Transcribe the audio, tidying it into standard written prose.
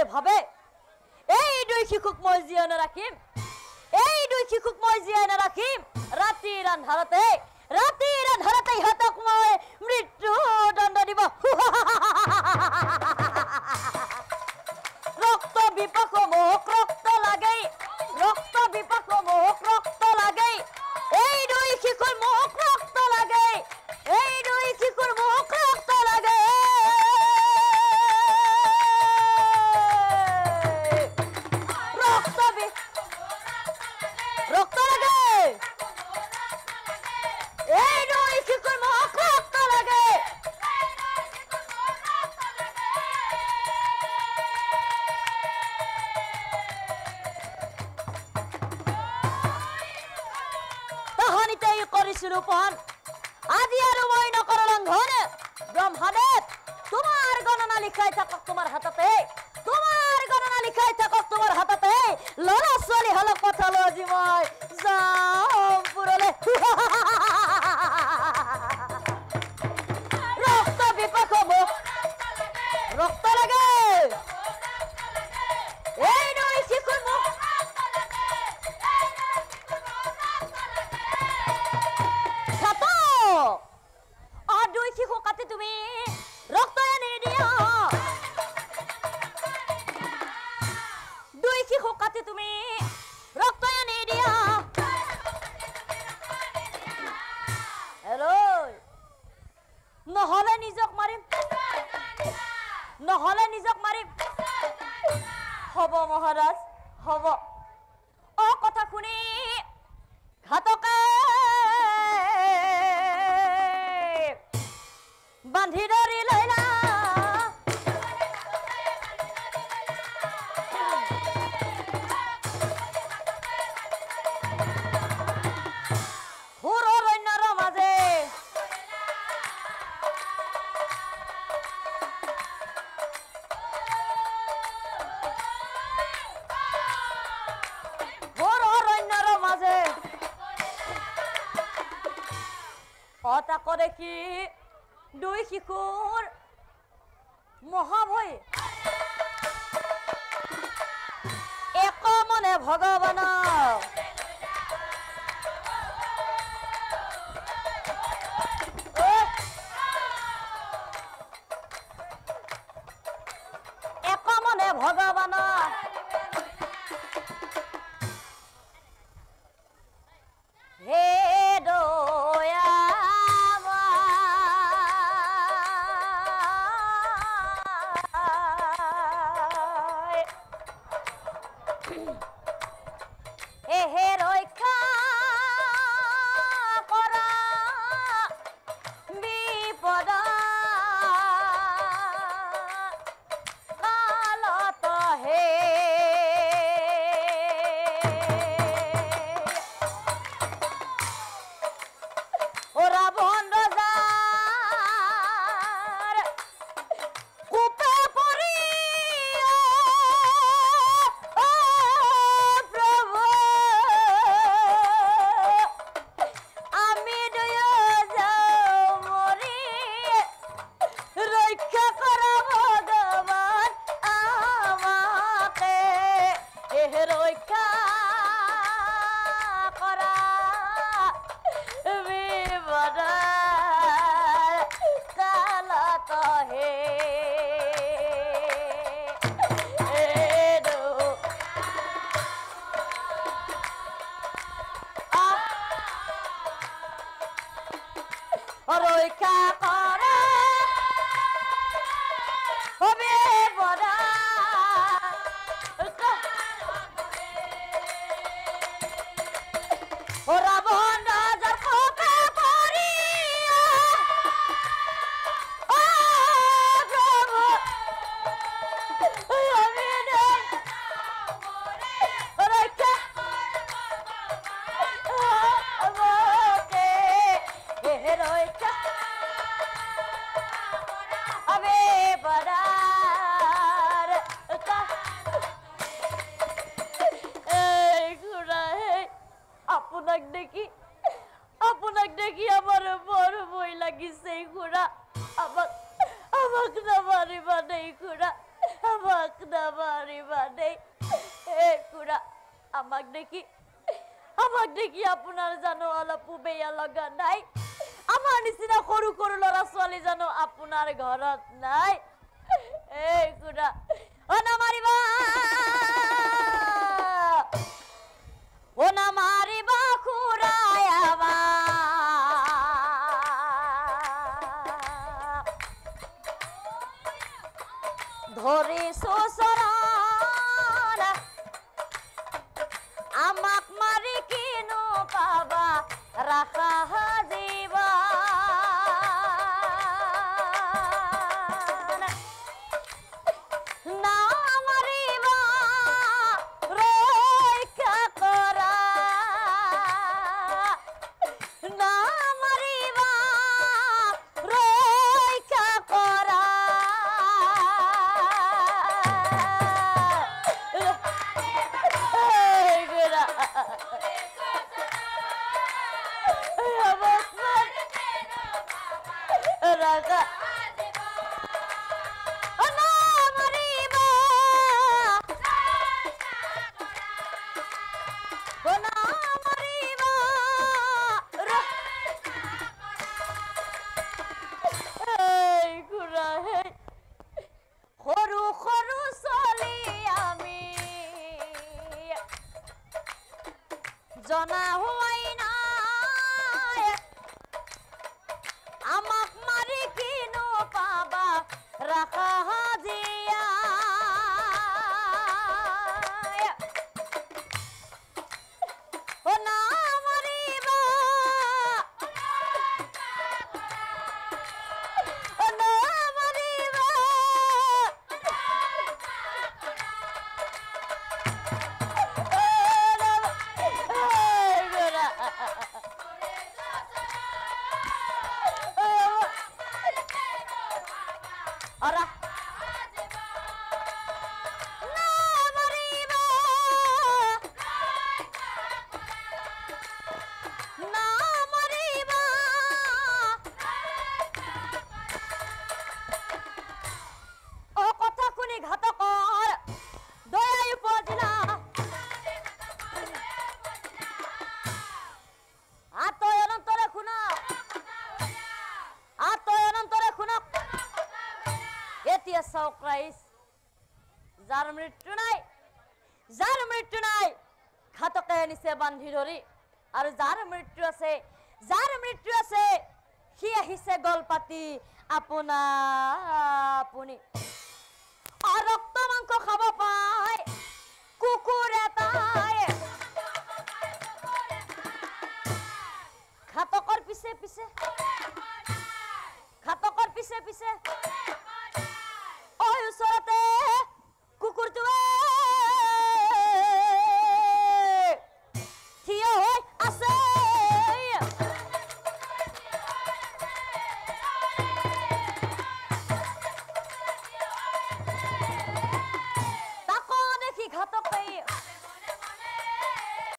ভাবে এই দুই শিশুক মই জীয়াই নাৰাখিম এই দুই শিশুক মই জীয়াই নাৰাখিম ৰাতিৰ আন্ধাৰতে ইহঁতক মই মৃত্যু দণ্ড দিব ৰক্ত বিপাক মোক ৰক্ত লাগেই এই দুই শিশুৰ মোক ৰক্ত লাগেই এই দুই শিশুৰ মোক ৰক্ত লাগে ৰক্ত লাগে এই দুই শিশুৰ মুখ ৰক্ত লাগে তাহানিতেই কৰিছো ৰূপণ আজি আৰু মই নকৰ লংঘন ব্ৰহ্মদেৱ তোমাৰ গণনা লিখাই থাকক তোমাৰ হাততে ল'ৰা ছোৱালী হলক পঠালো আজি মই যাম পুৰলে ৰক্ত বিপাক মোক ৰক্ত লাগে এই দুই শিশুৰ মোক দুই শিশু কাটি তুমি ৰক্ত আনি দিয়া দুই শিশু কাটি তুমি ৰক্ত আনি দিয়া নহলে নিজক মাৰিম হ'ব মহাৰাজ হ'ব অ কথা শুনি ঘাতকে বান্ধি ধৰি লৈলা তাক দেখি দুই শিশুৰ মহাভয় এক মনে ভগৱান হে আপোনাক দেখি আমাৰ বড় ভয় লাগিছে খুড়া আমাক নামাৰিবা নেই খুড়া আমাক নামাৰিবা দেই খুৰা আমাক দেখি আপোনাৰ জানো অলপো বেয়া লগা নাই আমাৰ নিচিনা সৰু সৰু ল'ৰা ছোৱালী জানো আপোনাৰ ঘৰত নাই খুৰা নামাৰিবা খুৰা ধৰিছো চৰণ আমাক মাৰি কিনো পাবা ৰাখা জীৱন নামাৰিবা ৰক্ষা কৰা নামাৰিবা ৰক্ষা কৰা Raga জনা হোৱাই নাই আমাক মাৰি কিনো পাবা ৰাখা জীয়া নামাৰিবা নামাৰিবা Ora নামাৰিবা নামাৰিবা কথা শুনি ঘাতকৰ দয়াই উপজিলা আতয় অনন্তৰে শুনক এতিয়া চাওক ৰাইজ যাৰ মৃত্যু নাই ঘাতকে আনিছে বান্ধি ধৰি আৰু যাৰ মৃত্যু আছে সি আহিছে গল পাতি আপোনা আপুনি